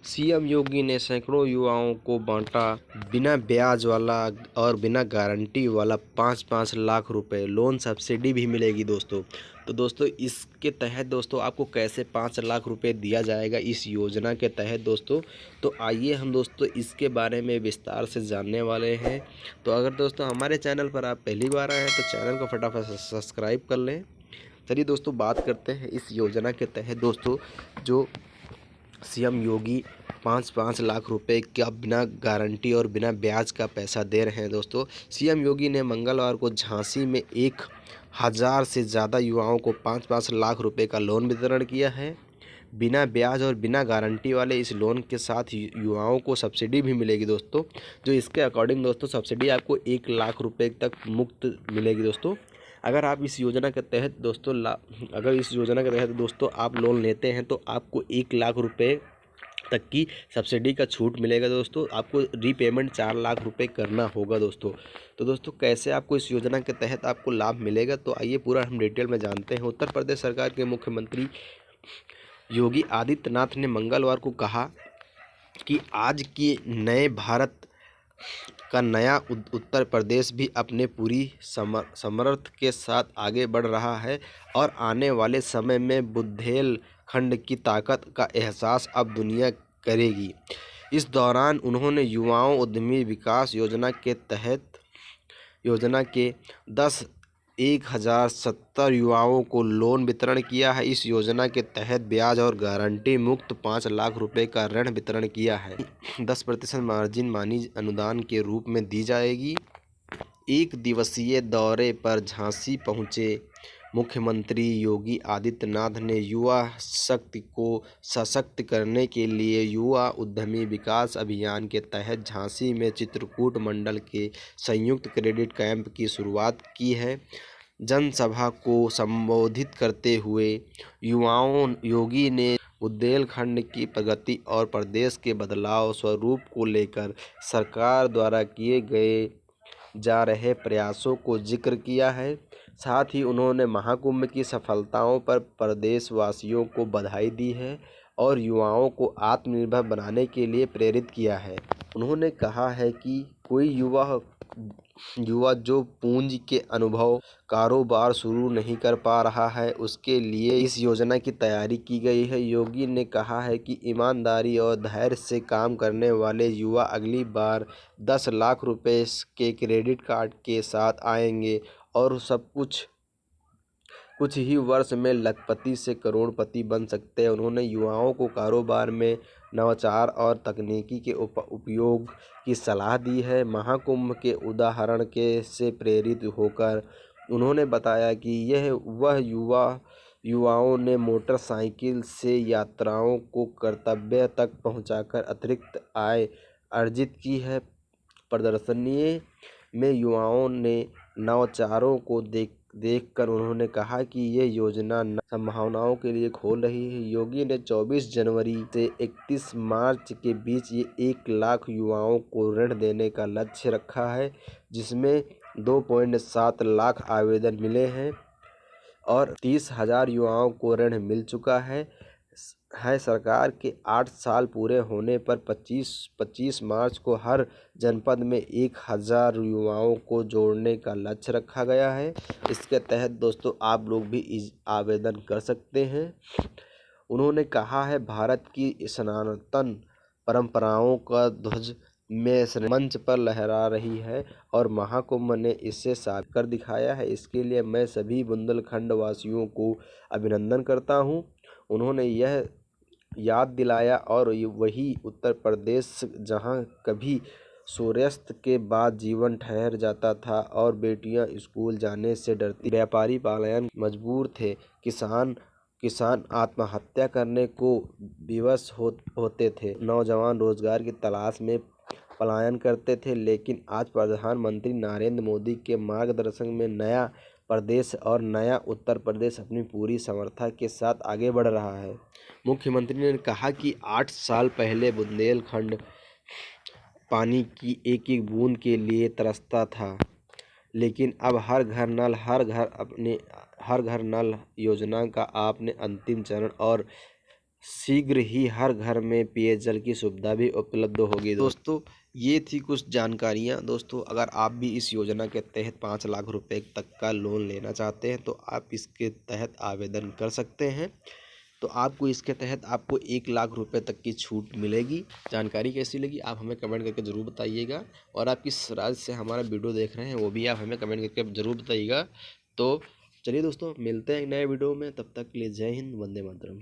CM योगी ने सैकड़ों युवाओं को बांटा बिना ब्याज वाला और बिना गारंटी वाला 5-5 लाख रुपए लोन। सब्सिडी भी मिलेगी दोस्तों। तो दोस्तों इसके तहत दोस्तों आपको कैसे 5 लाख रुपए दिया जाएगा इस योजना के तहत दोस्तों। तो आइए हम दोस्तों इसके बारे में विस्तार से जानने वाले हैं। तो अगर दोस्तों हमारे चैनल पर आप पहली बार आए हैं तो चैनल को फटाफट सब्सक्राइब कर लें। चलिए दोस्तों बात करते हैं इस योजना के तहत दोस्तों जो सीएम योगी 5-5 लाख रुपए का बिना गारंटी और बिना ब्याज का पैसा दे रहे हैं दोस्तों। सीएम योगी ने मंगलवार को झांसी में 1000 से ज़्यादा युवाओं को 5-5 लाख रुपए का लोन वितरण किया है। बिना ब्याज और बिना गारंटी वाले इस लोन के साथ युवाओं को सब्सिडी भी मिलेगी दोस्तों। जो इसके अकॉर्डिंग दोस्तों सब्सिडी आपको 1 लाख रुपए तक मुफ्त मिलेगी दोस्तों। अगर आप इस योजना के तहत दोस्तों आप लोन लेते हैं तो आपको 1 लाख रुपए तक की सब्सिडी का छूट मिलेगा दोस्तों। आपको रीपेमेंट 4 लाख रुपए करना होगा दोस्तों। तो दोस्तों कैसे आपको इस योजना के तहत आपको लाभ मिलेगा तो आइए पूरा हम डिटेल में जानते हैं। उत्तर प्रदेश सरकार के मुख्यमंत्री योगी आदित्यनाथ ने मंगलवार को कहा कि आज के नए भारत का नया उत्तर प्रदेश भी अपने पूरी समर्थ के साथ आगे बढ़ रहा है और आने वाले समय में बुंदेलखंड की ताकत का एहसास अब दुनिया करेगी। इस दौरान उन्होंने युवाओं उद्यमी विकास योजना के 10,070 युवाओं को लोन वितरण किया है। इस योजना के तहत ब्याज और गारंटी मुक्त 5 लाख रुपए का ऋण वितरण किया है। 10% मार्जिन मनी अनुदान के रूप में दी जाएगी। एक दिवसीय दौरे पर झांसी पहुंचे मुख्यमंत्री योगी आदित्यनाथ ने युवा शक्ति को सशक्त करने के लिए युवा उद्यमी विकास अभियान के तहत झांसी में चित्रकूट मंडल के संयुक्त क्रेडिट कैंप की शुरुआत की है। जनसभा को संबोधित करते हुए योगी ने बुंदेलखंड की प्रगति और प्रदेश के बदलाव स्वरूप को लेकर सरकार द्वारा किए जा रहे प्रयासों को जिक्र किया है। साथ ही उन्होंने महाकुंभ की सफलताओं पर प्रदेशवासियों को बधाई दी है और युवाओं को आत्मनिर्भर बनाने के लिए प्रेरित किया है। उन्होंने कहा है कि कोई युवा जो पूंजी के अनुभव कारोबार शुरू नहीं कर पा रहा है उसके लिए इस योजना की तैयारी की गई है। योगी ने कहा है कि ईमानदारी और धैर्य से काम करने वाले युवा अगली बार 10 लाख रुपए के क्रेडिट कार्ड के साथ आएंगे और सब कुछ ही वर्ष में लखपति से करोड़पति बन सकते हैं। उन्होंने युवाओं को कारोबार में नवाचार और तकनीकी के उपयोग की सलाह दी है। महाकुंभ के उदाहरण से प्रेरित होकर उन्होंने बताया कि वह युवाओं ने मोटरसाइकिल से यात्राओं को गंतव्य तक पहुंचाकर अतिरिक्त आय अर्जित की है। प्रदर्शनी में युवाओं ने नवाचारों को देखकर उन्होंने कहा कि ये योजना संभावनाओं के लिए खोल रही है। योगी ने 24 जनवरी से 31 मार्च के बीच ये 1 लाख युवाओं को ऋण देने का लक्ष्य रखा है, जिसमें 2.7 लाख आवेदन मिले हैं और 30,000 युवाओं को ऋण मिल चुका है। सरकार के 8 साल पूरे होने पर 25 मार्च को हर जनपद में 1000 युवाओं को जोड़ने का लक्ष्य रखा गया है। इसके तहत दोस्तों आप लोग भी आवेदन कर सकते हैं। उन्होंने कहा है भारत की सनातन परंपराओं का ध्वज में मंच पर लहरा रही है और महाकुंभ ने इसे साबित कर दिखाया है। इसके लिए मैं सभी बुंदेलखंड वासियों को अभिनंदन करता हूं। उन्होंने यह याद दिलाया और वही उत्तर प्रदेश जहां कभी सूर्यास्त के बाद जीवन ठहर जाता था और बेटियां स्कूल जाने से डरती, व्यापारी पलायन मजबूर थे, किसान आत्महत्या करने को विवश होते थे, नौजवान रोजगार की तलाश में पलायन करते थे। लेकिन आज प्रधानमंत्री नरेंद्र मोदी के मार्गदर्शन में नया प्रदेश और नया उत्तर प्रदेश अपनी पूरी समर्था के साथ आगे बढ़ रहा है। मुख्यमंत्री ने कहा कि 8 साल पहले बुंदेलखंड पानी की एक बूंद के लिए तरसता था, लेकिन अब हर घर नल योजना का आपने अंतिम चरण और शीघ्र ही हर घर में पेयजल की सुविधा भी उपलब्ध होगी। दोस्तों ये थी कुछ जानकारियाँ। दोस्तों अगर आप भी इस योजना के तहत 5 लाख रुपए तक का लोन लेना चाहते हैं तो आप इसके तहत आवेदन कर सकते हैं। तो आपको इसके तहत आपको 1 लाख रुपए तक की छूट मिलेगी। जानकारी कैसी लगी आप हमें कमेंट करके ज़रूर बताइएगा, और आप किस राज्य से हमारा वीडियो देख रहे हैं वो भी आप हमें कमेंट करके ज़रूर बताइएगा। तो चलिए दोस्तों मिलते हैं एक नए वीडियो में, तब तक के लिए जय हिंद, वंदे मातरम।